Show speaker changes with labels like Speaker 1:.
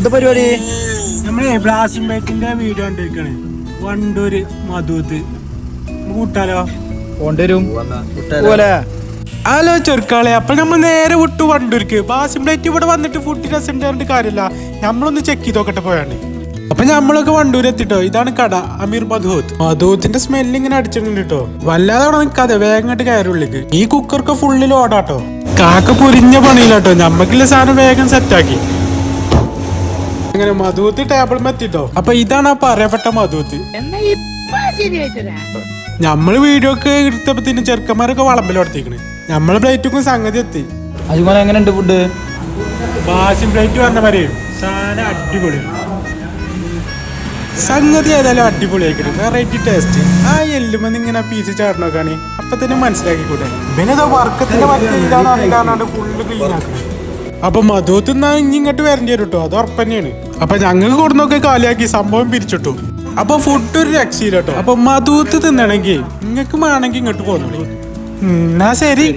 Speaker 1: എന്താ പരിപാടി?
Speaker 2: നമ്മളെ ബ്ലാസ്റ്റിംഗ് വീഡിയോ കണ്ടിരിക്കണേ. വണ്ടൂര് മധുത്ത് കൂട്ടാലോ?
Speaker 1: കൊണ്ടുവരും.
Speaker 2: ഹലോ ചെറുക്കാളെ, അപ്പൊ നമ്മൾ നേരെ വിട്ടു വണ്ടൂർക്ക്. ബാസിംബ്ലേറ്റ് ഇവിടെ വന്നിട്ട് ഫുഡ് രസം കാര്യമില്ല, നമ്മളൊന്ന് ചെക്ക് ചെയ്ത് നോക്കട്ടെ പോയാണ്. അപ്പൊ നമ്മളൊക്കെ വണ്ടൂർ എത്തിട്ടോ. ഇതാണ് കട, അമീർ മധൂത്ത്. മധൂത്തിന്റെ സ്മെല്ല് ഇങ്ങനെ അടിച്ചിട്ടുണ്ട് കേട്ടോ. വല്ലാതെ അവിടെ നിൽക്കാതെ വേഗം കയറുള്ളിക്ക്. ഈ കുക്കർക്ക് ഫുള്ളിൽ ഓടാട്ടോ. കാക്ക പൊരിഞ്ഞ പണിയിലാട്ടോ. നമ്മക്കുള്ള സാധനം വേഗം സെറ്റാക്കി. അങ്ങനെ മധൂത്ത് ടേബിൾ മെത്തിട്ടോ. അപ്പൊ ഇതാണ് ആ പറയപ്പെട്ട മധൂത്ത്. നമ്മള് വീഡിയോ ഒക്കെ എടുത്തപ്പോ ചെറുക്കന്മാരൊക്കെ വളമ്പിലോടത്തിക്കണ്. നമ്മളെ പ്ലേറ്റും സംഗതി എത്തി.
Speaker 1: അജുമാൻ എങ്ങനെയുണ്ട് ഫുഡ്?
Speaker 2: ബാസിം പ്ലേറ്റ് പറഞ്ഞ പറയും സാധനം അടിപൊളി. സംഗതി ഏതായാലും അടിപൊളിയായിരിക്കും. Variety taste. ആ എല്ലുമെന്ന് ഇങ്ങനെ പീസ് ചാടണോക്കാണ്. അപ്പൊ തന്നെ മനസ്സിലാക്കിക്കൂടെ. പിന്നെ വർക്കത്തിന്റെ മറ്റേ ഫുള്ള് ക്ലീൻ ആക്കണം. അപ്പൊ മധുത്ത് ഇങ്ങോട്ട് വരേണ്ടി വരും കേട്ടോ. അത് ഉറപ്പന്നെയാണ്. അപ്പൊ ഞങ്ങൾക്ക് കൊടുന്നൊക്കെ കാലിയാക്കി സംഭവം പിരിച്ചിട്ടു. അപ്പൊ ഫുഡ് ഒരു രക്ഷയില്ല കേട്ടോ. അപ്പൊ മധുത്ത് തിന്നണമെങ്കിൽ നിങ്ങൾക്ക് വേണമെങ്കിൽ ഇങ്ങോട്ട് പോന്നോളി. എന്നാ ശരി.